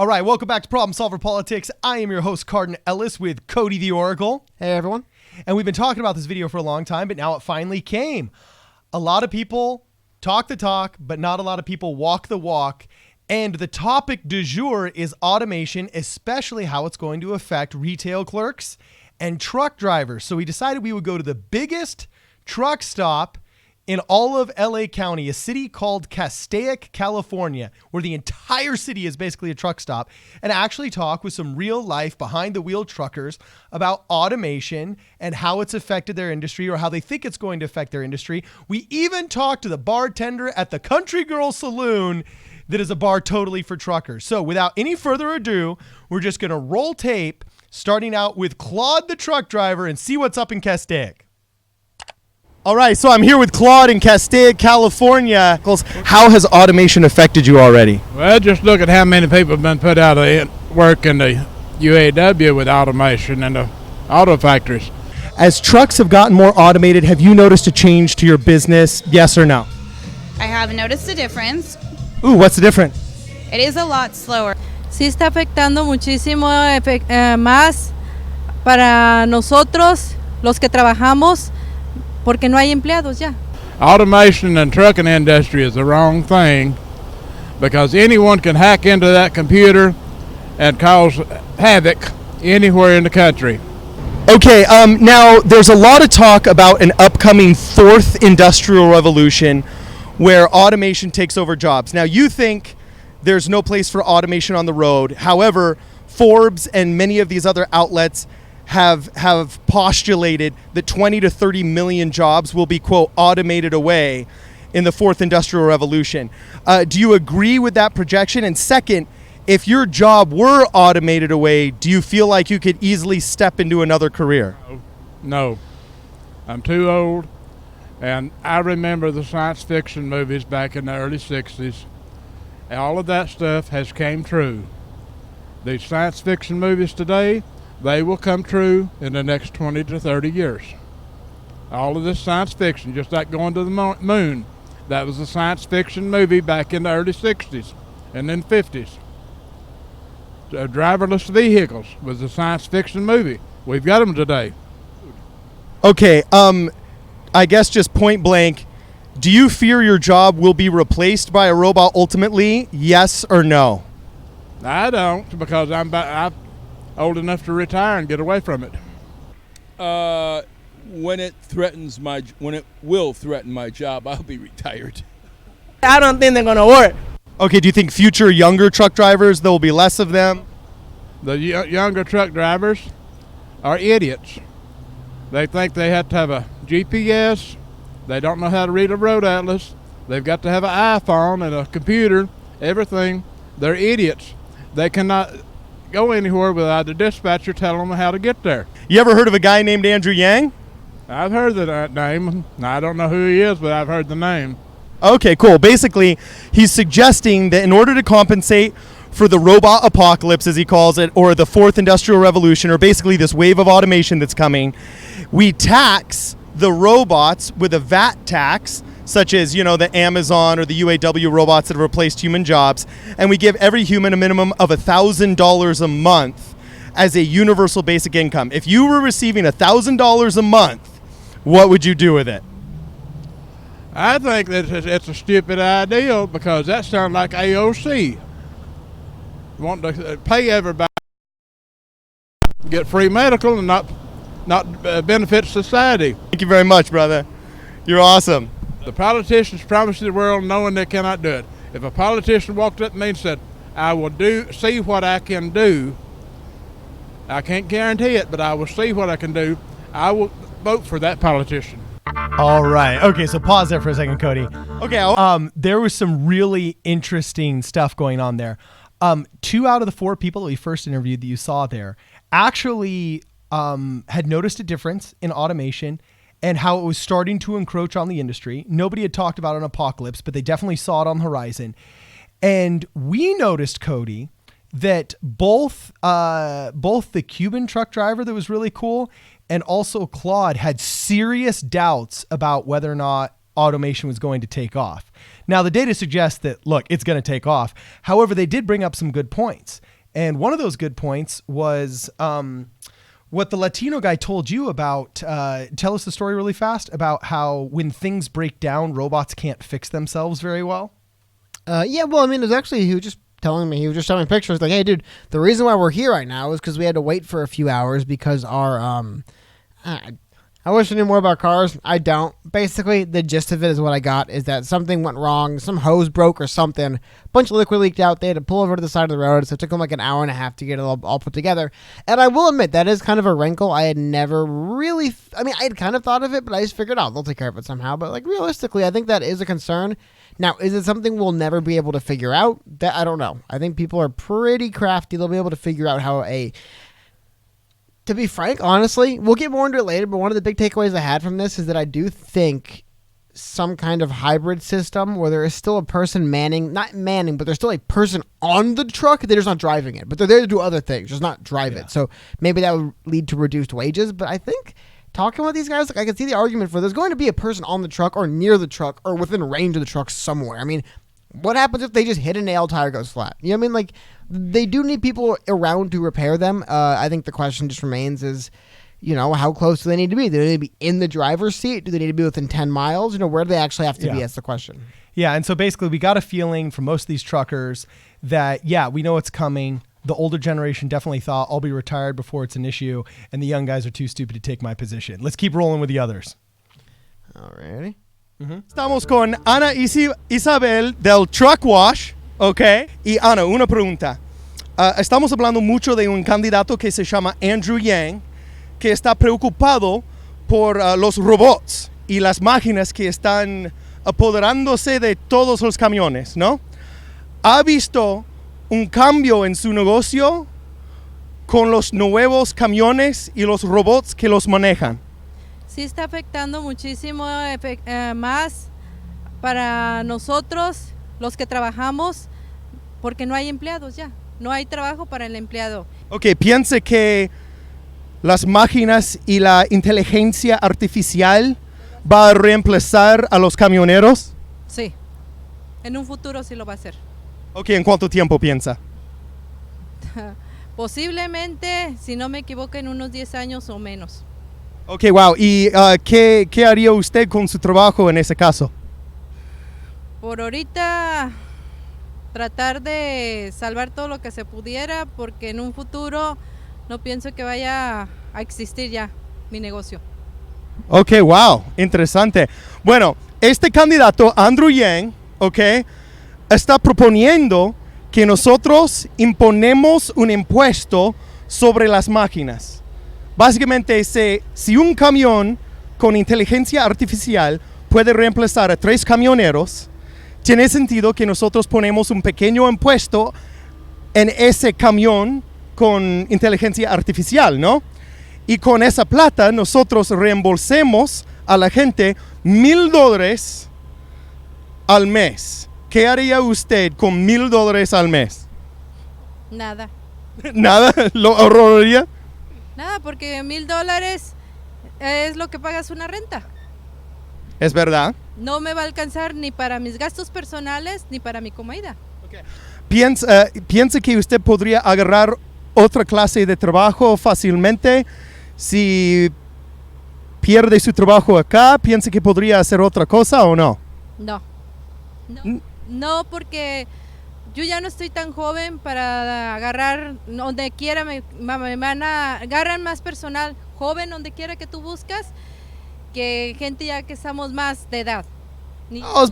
All right, welcome back to Problem Solver Politics. I am your host, Cardin Ellis, with Cody the Oracle. Hey, everyone. And we've been talking about this video for a long time, but now it finally came. A lot of people talk the talk, but not a lot of people walk the walk. And the topic du jour is automation, especially how it's going to affect retail clerks and truck drivers. So we decided we would go to the biggest truck stop in all of LA County, a city called Castaic, California, where the entire city is basically a truck stop, and actually talk with some real life behind the wheel truckers about automation and how it's affected their industry or how they think it's going to affect their industry. We even talked to the bartender at the Country Girl Saloon that is a bar totally for truckers. So without any further ado, we're just going to roll tape, starting out with Claude the truck driver, and see what's up in Castaic. All right, so I'm here with Claude in Castaic, California. How has automation affected you already? Well, just look at how many people have been put out of work in the UAW with automation and the auto factories. As trucks have gotten more automated, have you noticed a change to your business, yes or no? I have noticed a difference. Ooh, what's the difference? It is a lot slower. Sí está afectando muchísimo más para nosotros, los que trabajamos, porque no hay empleados ya. Automation in the trucking industry is the wrong thing because anyone can hack into that computer and cause havoc anywhere in the country. Okay, now there's a lot of talk about an upcoming fourth industrial revolution where automation takes over jobs. Now, you think there's no place for automation on the road. However, Forbes and many of these other outlets have postulated that 20 to 30 million jobs will be, quote, automated away in the fourth industrial revolution. Do you agree with that projection? And second, if your job were automated away, do you feel like you could easily step into another career? No. I'm too old, and I remember the science fiction movies back in the early 60s. All of that stuff has came true. These science fiction movies today, they will come true in the next 20 to 30 years. All of this science fiction, just like going to the moon, that was a science fiction movie back in the early 60s and then 50s. Driverless vehicles was a science fiction movie. We've got them today. Okay, I guess just point blank, do you fear your job will be replaced by a robot ultimately, yes or no? I don't, because I'm old enough to retire and get away from it. When it will threaten my job, I'll be retired. I don't think they're going to work. Okay, do you think future younger truck drivers, there will be less of them? The younger truck drivers are idiots. They think they have to have a GPS. They don't know how to read a road atlas. They've got to have an iPhone and a computer, everything. They're idiots. They cannot go anywhere without the dispatcher telling them how to get there. You ever heard of a guy named Andrew Yang? I've heard that name. I don't know who he is, but I've heard the name. Okay, cool. Basically, he's suggesting that in order to compensate for the robot apocalypse, as he calls it, or the fourth industrial revolution, or basically this wave of automation that's coming, we tax the robots with a VAT tax, such as, you know, the Amazon or the UAW robots that have replaced human jobs, and we give every human a minimum of $1,000 a month as a universal basic income. If you were receiving $1,000 a month, what would you do with it? I think that it's a stupid idea because that sounds like AOC. Want to pay everybody, get free medical, and not benefit society. Thank you very much, brother. You're awesome. The politicians promise the world knowing they cannot do it. If a politician walked up to me and said, I will see what I can do, I can't guarantee it, but I will see what I can do, I will vote for that politician. All right. Okay, so pause there for a second, Cody. Okay, there was some really interesting stuff going on there. 2 out of the 4 people that we first interviewed that you saw there actually had noticed a difference in automation and how it was starting to encroach on the industry. Nobody had talked about an apocalypse, but they definitely saw it on the horizon. And we noticed, Cody, that both the Cuban truck driver that was really cool and also Claude had serious doubts about whether or not automation was going to take off. Now, the data suggests that, look, it's going to take off. However, they did bring up some good points. And one of those good points was what the Latino guy told you about. Tell us the story really fast about how when things break down, robots can't fix themselves very well. Yeah, well, I mean, it was actually, he was just showing me pictures like, hey, dude, the reason why we're here right now is because we had to wait for a few hours because our, I wish I knew more about cars. I don't. Basically, the gist of it is what I got is that something went wrong, some hose broke or something, a bunch of liquid leaked out, they had to pull over to the side of the road, so it took them like an hour and a half to get it all put together. And I will admit, that is kind of a wrinkle. I had never really, I had kind of thought of it, but I just figured out they'll take care of it somehow. But like realistically, I think that is a concern. Now, is it something we'll never be able to figure out? That I don't know. I think people are pretty crafty. They'll be able to figure out how to be frank, honestly, we'll get more into it later, but one of the big takeaways I had from this is that I do think some kind of hybrid system where there is still a person not manning, but there's still a person on the truck. They're just not driving it, but they're there to do other things, just not drive it. So maybe that would lead to reduced wages. But I think talking with these guys, like I can see the argument for there's going to be a person on the truck or near the truck or within range of the truck somewhere. I mean, what happens if they just hit a nail, tire goes flat? You know what I mean? Like, they do need people around to repair them. I think the question just remains is, how close do they need to be? Do they need to be in the driver's seat? Do they need to be within 10 miles? Where do they actually have to be? That's the question. Yeah, and so basically we got a feeling from most of these truckers that, we know it's coming. The older generation definitely thought, I'll be retired before it's an issue, and the young guys are too stupid to take my position. Let's keep rolling with the others. Alrighty. Estamos con Ana Isabel del Truck Wash, ¿ok? Y Ana, una pregunta. Estamos hablando mucho de un candidato que se llama Andrew Yang, que está preocupado por los robots y las máquinas que están apoderándose de todos los camiones, ¿no? ¿Ha visto un cambio en su negocio con los nuevos camiones y los robots que los manejan? Sí está afectando muchísimo más para nosotros, los que trabajamos, porque no hay empleados ya. No hay trabajo para el empleado. Ok, ¿piensa que las máquinas y la inteligencia artificial va a reemplazar a los camioneros? Sí, en un futuro sí lo va a hacer. Ok, ¿en cuánto tiempo piensa? Posiblemente, si no me equivoco, en unos 10 años o menos. Ok, wow. ¿Y qué haría usted con su trabajo en ese caso? Por ahorita, tratar de salvar todo lo que se pudiera, porque en un futuro no pienso que vaya a existir ya mi negocio. Ok, wow, interesante. Bueno, este candidato, Andrew Yang, ok, está proponiendo que nosotros imponemos un impuesto sobre las máquinas. Básicamente, si un camión con inteligencia artificial puede reemplazar a 3 camioneros, tiene sentido que nosotros ponemos un pequeño impuesto en ese camión con inteligencia artificial, ¿no? Y con esa plata nosotros reembolsemos a la gente $1,000 al mes. ¿Qué haría usted con $1,000 al mes? Nada. ¿Nada? ¿Lo ahorraría? Nada, porque $1,000 es lo que pagas una renta. Es verdad. No me va a alcanzar ni para mis gastos personales ni para mi comida. Okay. ¿Piensa que usted podría agarrar otra clase de trabajo fácilmente si pierde su trabajo acá? ¿Piensa que podría hacer otra cosa o no? No, porque yo ya no estoy tan joven para agarrar donde quiera, me van a agarrar más personal joven donde quiera que tú buscas, que gente ya que estamos más de edad.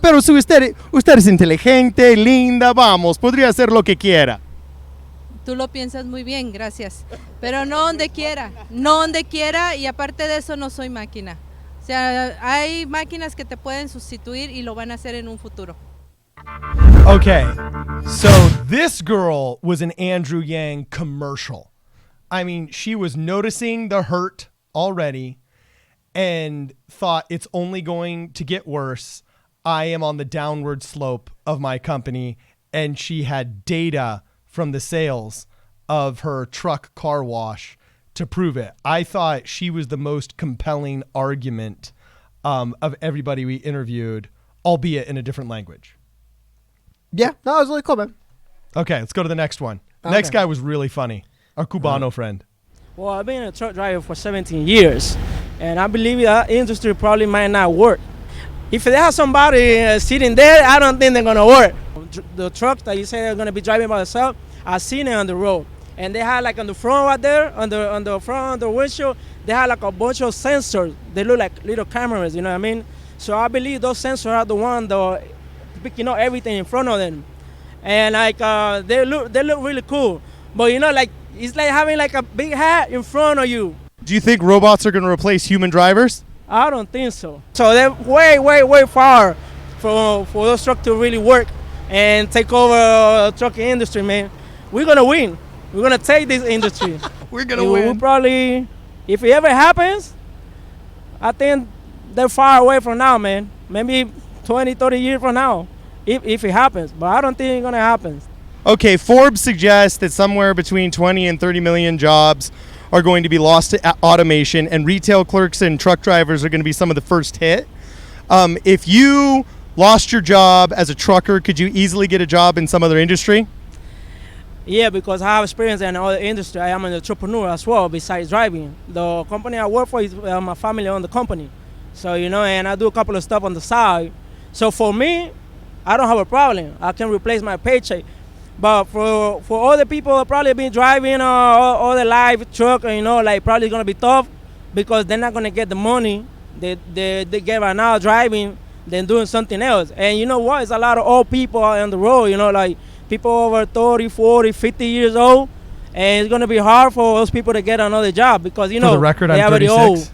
Pero si usted es inteligente, linda, podría hacer lo que quiera. Tú lo piensas muy bien, gracias. Pero no donde quiera, y aparte de eso no soy máquina. O sea, hay máquinas que te pueden sustituir y lo van a hacer en un futuro. Okay, so this girl was an Andrew Yang commercial. I mean, she was noticing the hurt already and thought it's only going to get worse. I am on the downward slope of my company. And she had data from the sales of her truck car wash to prove it. I thought she was the most compelling argument of everybody we interviewed, albeit in a different language. Yeah, no, it was really cool, man. Okay, let's go to the next one. Next Okay. guy was really funny. Our Cubano friend. Well, I've been a truck driver for 17 years, and I believe that industry probably might not work. If they have somebody sitting there, I don't think they're gonna work. The trucks that you say they're gonna be driving by themselves, I've seen it on the road, and they had like on the front right there, on the front of the windshield, they had like a bunch of sensors. They look like little cameras, you know what I mean? So I believe those sensors are the one that picking up everything in front of them, and like they look really cool. But you know, like it's like having like a big hat in front of you. Do you think robots are going to replace human drivers? I don't think so. So they're way far for those trucks to really work and take over the trucking industry, man. We're gonna win. We're gonna take this industry. We're gonna We'll win. probably, if it ever happens, I think they're far away from now, man. Maybe 20, 30 years from now, if it happens. But I don't think it's gonna happen. Okay, Forbes suggests that somewhere between 20 and 30 million jobs are going to be lost to automation, and retail clerks and truck drivers are going to be some of the first hit. If you lost your job as a trucker, could you easily get a job in some other industry? Yeah, because I have experience in other industry. I am an entrepreneur as well, besides driving. The company I work for is my family-owned the company. So, you know, and I do a couple of stuff on the side. So for me, I don't have a problem. I can replace my paycheck. But for other people, probably been driving all their life truck, you know, like probably gonna be tough because they're not gonna get the money they get right now driving than doing something else. And you know what? It's a lot of old people out on the road, you know, like people over 30, 40, 50 years old. And it's gonna be hard for those people to get another job because, you know, For the record, they I'm already 36. old.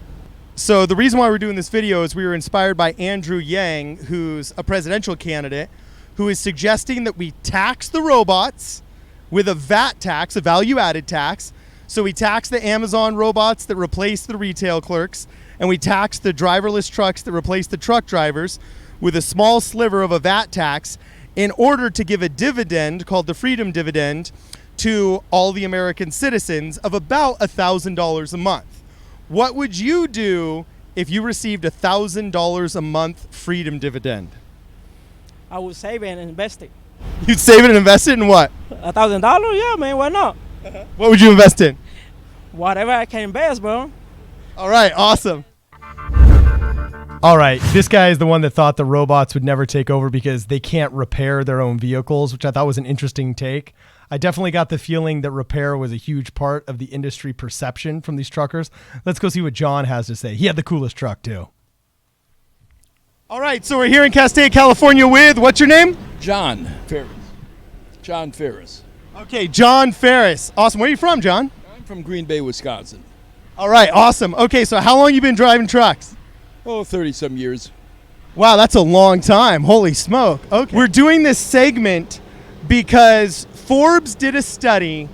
So the reason why we're doing this video is we were inspired by Andrew Yang, who's a presidential candidate, who is suggesting that we tax the robots with a VAT tax, a value-added tax. So we tax the Amazon robots that replace the retail clerks, and we tax the driverless trucks that replace the truck drivers with a small sliver of a VAT tax in order to give a dividend called the Freedom Dividend to all the American citizens of about $1,000 a month. What would you do if you received $1,000 a month Freedom Dividend? I would save it and invest it. You'd save it and invest it in what? $1,000? Yeah, man, why not? What would you invest in? Whatever I can invest, bro. All right, awesome. All right, this guy is the one that thought the robots would never take over because they can't repair their own vehicles, which I thought was an interesting take. I definitely got the feeling that repair was a huge part of the industry perception from these truckers. Let's go see what John has to say. He had the coolest truck too. All right, so we're here in Castaic, California with, what's your name? John Ferris. John Ferris. Okay, John Ferris. Awesome. Where are you from, John? I'm from Green Bay, Wisconsin. All right, awesome. Okay, so how long you been driving trucks? Oh, 30-some years. Wow, that's a long time. Holy smoke. Okay. We're doing this segment because Forbes did a study,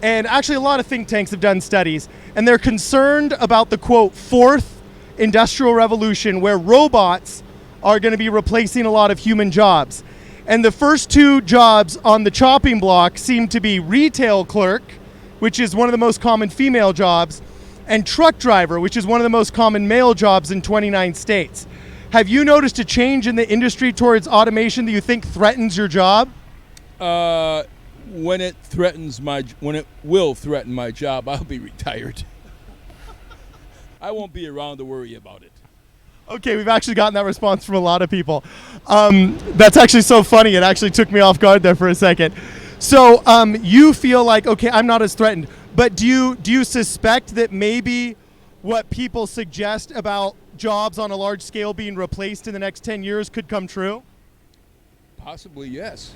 and actually a lot of think tanks have done studies, and they're concerned about the, quote, fourth industrial revolution where robots are going to be replacing a lot of human jobs. And the first two jobs on the chopping block seem to be retail clerk, which is one of the most common female jobs, and truck driver, which is one of the most common male jobs in 29 states. Have you noticed a change in the industry towards automation that you think threatens your job? When it will threaten my job, I'll be retired. I won't be around to worry about it. Okay, we've actually gotten that response from a lot of people. That's actually so funny. It actually took me off guard there for a second. So you feel like, okay, I'm not as threatened, but do you suspect that maybe what people suggest about jobs on a large scale being replaced in the next 10 years could come true? Possibly, yes.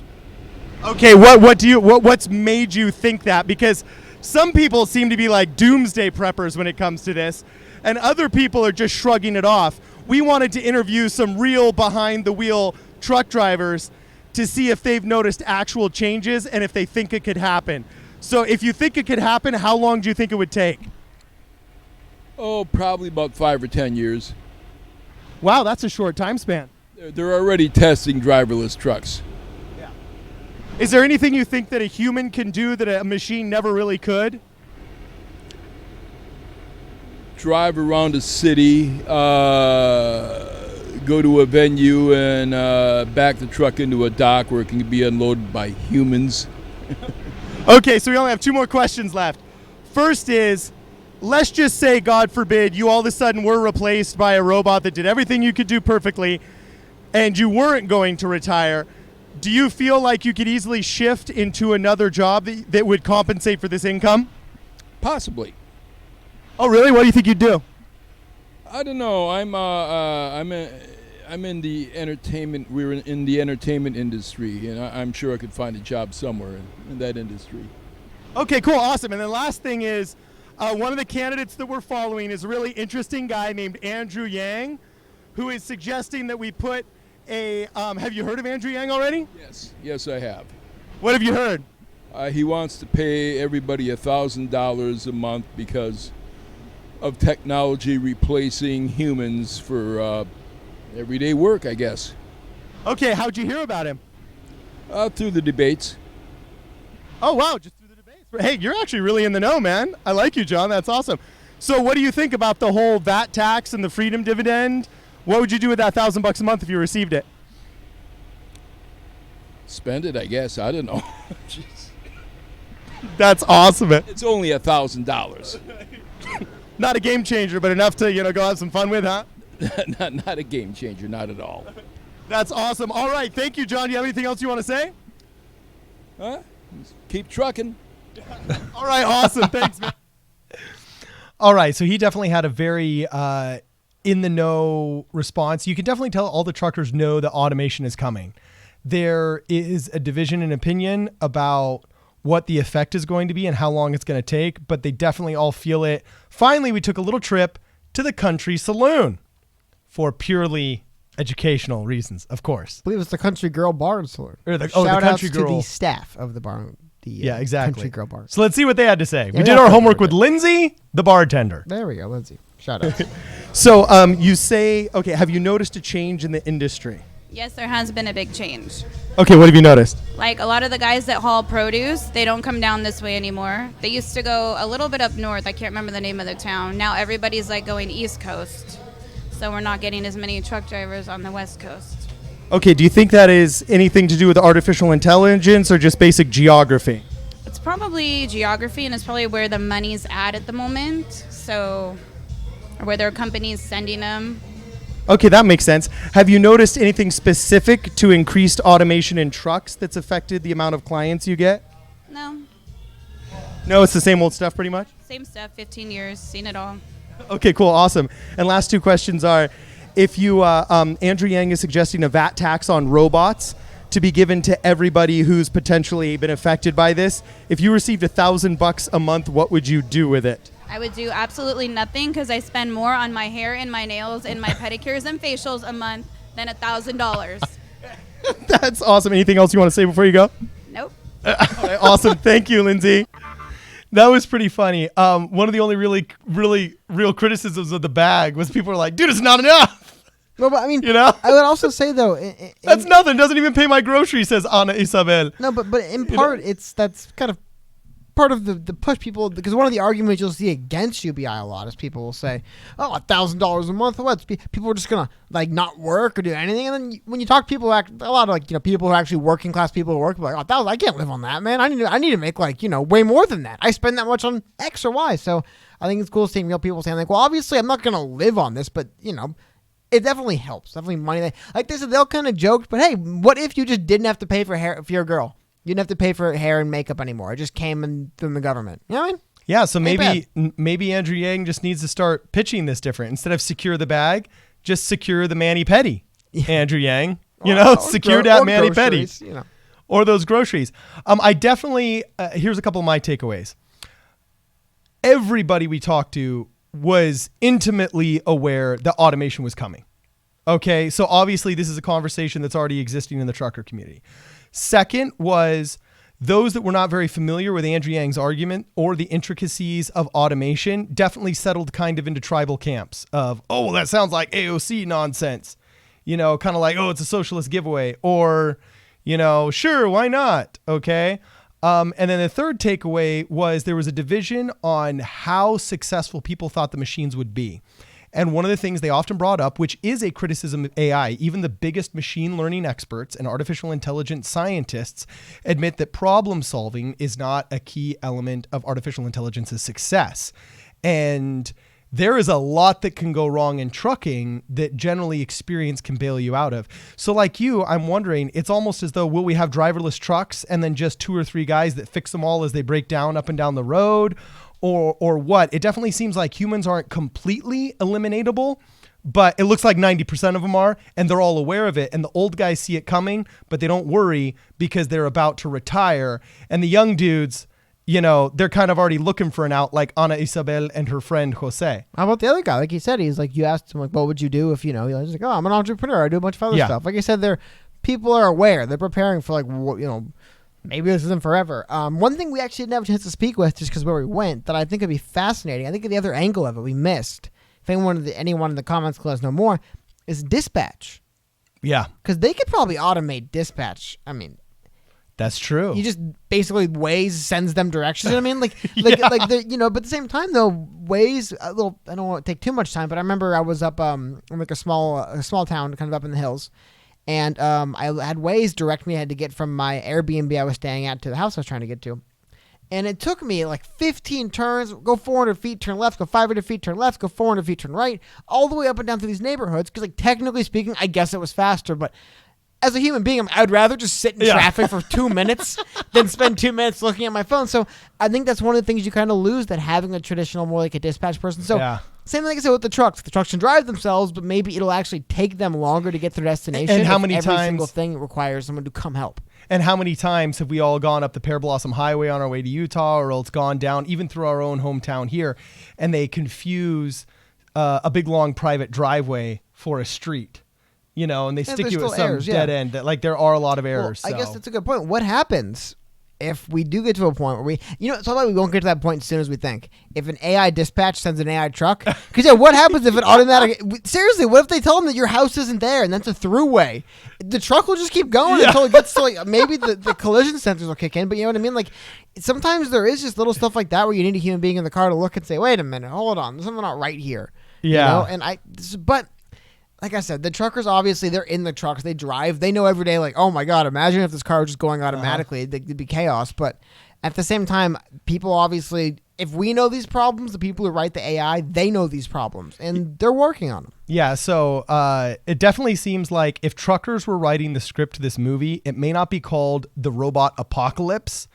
Okay, what's made you think that? Because some people seem to be like doomsday preppers when it comes to this, and other people are just shrugging it off. We wanted to interview some real behind the wheel truck drivers to see if they've noticed actual changes and if they think it could happen. So if you think it could happen, how long do you think it would take? Oh, probably about 5 or 10 years. Wow, that's a short time span. They're already testing driverless trucks. Is there anything you think that a human can do that a machine never really could? Drive around a city, go to a venue and back the truck into a dock where it can be unloaded by humans. Okay, so we only have 2 more questions left. First is, let's just say, God forbid, you all of a sudden were replaced by a robot that did everything you could do perfectly, and you weren't going to retire. Do you feel like you could easily shift into another job that would compensate for this income? Possibly. Oh, really? What do you think you'd do? I don't know. I'm in the entertainment. We're in the entertainment industry, and I'm sure I could find a job somewhere in that industry. Okay, cool, awesome. And the last thing is, one of the candidates that we're following is a really interesting guy named Andrew Yang, who is suggesting that we put a. Have you heard of Andrew Yang already? Yes, I have. What have you heard? He wants to pay everybody $1,000 a month because of technology replacing humans for everyday work, I guess. Okay, how'd you hear about him? Through the debates. Oh, wow, just through the debates. Hey, you're actually really in the know, man. I like you, John. That's awesome. So what do you think about the whole VAT tax and the freedom dividend? What would you do with that $1,000 a month if you received it? Spend it, I guess. I don't know. Jeez. That's awesome. It's only $1,000. Not a game changer, but enough to, go have some fun with, huh? not a game changer, not at all. That's awesome. All right, thank you, John. Do you have anything else you want to say? Huh? Keep trucking. All right, awesome. Thanks, man. All right, so he definitely had a very in the know response. You can definitely tell all the truckers know that automation is coming. There is a division in opinion about what the effect is going to be and how long it's going to take, but they definitely all feel it. Finally, we took a little trip to the Country Saloon for purely educational reasons, of course. I believe it's the Country Girl Bar and Saloon. Or the Shout Country outs Girl. to the staff of the bar. Yeah, exactly. Country Girl Bar. So let's see what they had to say. We Yeah, did yeah, our yeah. homework with Lindsay, the bartender. There we go, Lindsay. Shout out. So you say, okay, have you noticed a change in the industry? Yes, there has been a big change. Okay, what have you noticed? Like a lot of the guys that haul produce, they don't come down this way anymore. They used to go a little bit up north. I can't remember the name of the town. Now everybody's like going East Coast. So we're not getting as many truck drivers on the West Coast. Okay, do you think that is anything to do with artificial intelligence or just basic geography? It's probably geography, and it's probably where the money's at the moment. So, or where their company's sending them. Okay, that makes sense. Have you noticed anything specific to increased automation in trucks that's affected the amount of clients you get? No, No, it's the same old stuff pretty much? same stuff, 15 years, seen it all. Okay, cool, awesome. And last 2 questions are, if you, Andrew Yang is suggesting a VAT tax on robots to be given to everybody who's potentially been affected by this. If you received $1,000 a month, what would you do with it? I would do absolutely nothing because I spend more on my hair and my nails and my pedicures and facials a month than $1,000. That's awesome. Anything else you want to say before you go? Nope. All right, awesome. Thank you, Lindsay. That was pretty funny. One of the only really real criticisms of the bag was people were like, dude, it's not enough. No, but I mean, You know? I would also say though, That's nothing. Doesn't even pay my groceries, says Ana Isabel. no, but in part, that's kind of part of the push people, because one of the arguments you'll see against UBI a lot is people will say, oh, $1,000 a month, what? People are just gonna like not work or do anything, and then when you talk to people, a lot of people who are actually working class people who work, like, oh, $1,000, I can't live on that, man. I need to make way more than that. I spend that much on X or Y, so I think it's cool seeing real people saying like, well, obviously I'm not gonna live on this, but it definitely helps. Definitely money. Like they said, they'll kind of joke, but hey, what if you just didn't have to pay for hair if you're a girl? You didn't have to pay for hair and makeup anymore. It just came in from the government. You know what I mean? Yeah, so Ain't maybe Andrew Yang just needs to start pitching this different. Instead of secure the bag, just secure the mani-pedi. Andrew Yang, secure that mani-pedi. Or those groceries. I definitely, here's a couple of my takeaways. Everybody we talked to was intimately aware that automation was coming. Okay, so obviously this is a conversation that's already existing in the trucker community. Second was those that were not very familiar with Andrew Yang's argument or the intricacies of automation definitely settled kind of into tribal camps of, oh, well, that sounds like AOC nonsense. Kind of like, oh, it's a socialist giveaway, or, sure, why not? Okay. And then the third takeaway was there was a division on how successful people thought the machines would be. And one of the things they often brought up, which is a criticism of AI, even the biggest machine learning experts and artificial intelligence scientists admit that problem solving is not a key element of artificial intelligence's success. And there is a lot that can go wrong in trucking that generally experience can bail you out of. So like you, I'm wondering, it's almost as though, will we have driverless trucks and then just 2 or 3 guys that fix them all as they break down up and down the road, or what? It definitely seems like humans aren't completely eliminatable, but it looks like 90% of them are, and they're all aware of it. And the old guys see it coming, but they don't worry because they're about to retire. And the young dudes, you know, they're kind of already looking for an out, like Ana Isabel and her friend Jose. How about the other guy? Like he said, he's like, you asked him, like, what would you do if, you know, he's like, oh, I'm an entrepreneur. I do a bunch of other stuff. Like I said, people are aware. They're preparing for, like, you know, maybe this isn't forever. One thing we actually didn't have a chance to speak with just because where we went that I think would be fascinating, I think the other angle of it we missed, if anyone in the comments can let us know more, is dispatch. Yeah. Because they could probably automate dispatch. I mean, that's true. You just basically Waze sends them directions. You know what I mean? Like, you know, but at the same time though, Waze, I don't want to take too much time, but I remember I was up in like a small town kind of up in the hills. And I had Waze direct me. I had to get from my Airbnb I was staying at to the house I was trying to get to. And it took me like 15 turns, go 400 feet, turn left, go 500 feet, turn left, go 400 feet, turn right, all the way up and down through these neighborhoods. Because like technically speaking, I guess it was faster. But as a human being, I'd rather just sit in traffic for 2 minutes than spend 2 minutes looking at my phone. So I think that's one of the things you kind of lose, that having a traditional, more like a dispatch person. So same like I said with the trucks. The trucks can drive themselves, but maybe it'll actually take them longer to get to their destination. And how many every times single thing requires someone to come help. And how many times have we all gone up the Pear Blossom Highway on our way to Utah, or it's gone down even through our own hometown here, and they confuse a big long private driveway for a street, you know, and they stick you at some errors, dead end. That like there are a lot of errors. Well, I guess that's a good point. What happens if we do get to a point where we, you know, it's all like we won't get to that point as soon as we think. If an AI dispatch sends an AI truck, because what happens if an automatic? Seriously, what if they tell them that your house isn't there and that's a throughway? The truck will just keep going until it gets to like maybe the collision sensors will kick in. But you know what I mean? Like sometimes there is just little stuff like that where you need a human being in the car to look and say, "Wait a minute, hold on, there's something not right here." Yeah, you know? But like I said, the truckers, obviously, they're in the trucks. They drive. They know every day, like, oh, my God, imagine if this car was just going automatically. It'd be chaos. But at the same time, people obviously, if we know these problems, the people who write the AI, they know these problems, and they're working on them. Yeah, so it definitely seems like if truckers were writing the script to this movie, it may not be called The Robot Apocalypse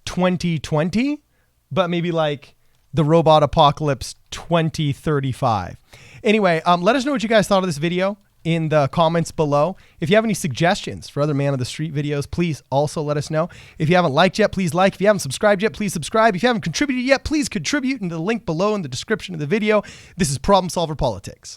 2020, but maybe like The Robot Apocalypse 2035. Anyway, let us know what you guys thought of this video in the comments below. If you have any suggestions for other Man of the Street videos, please also let us know. If you haven't liked yet, please like. If you haven't subscribed yet, please subscribe. If you haven't contributed yet, please contribute in the link below in the description of the video. This is Problem Solver Politics.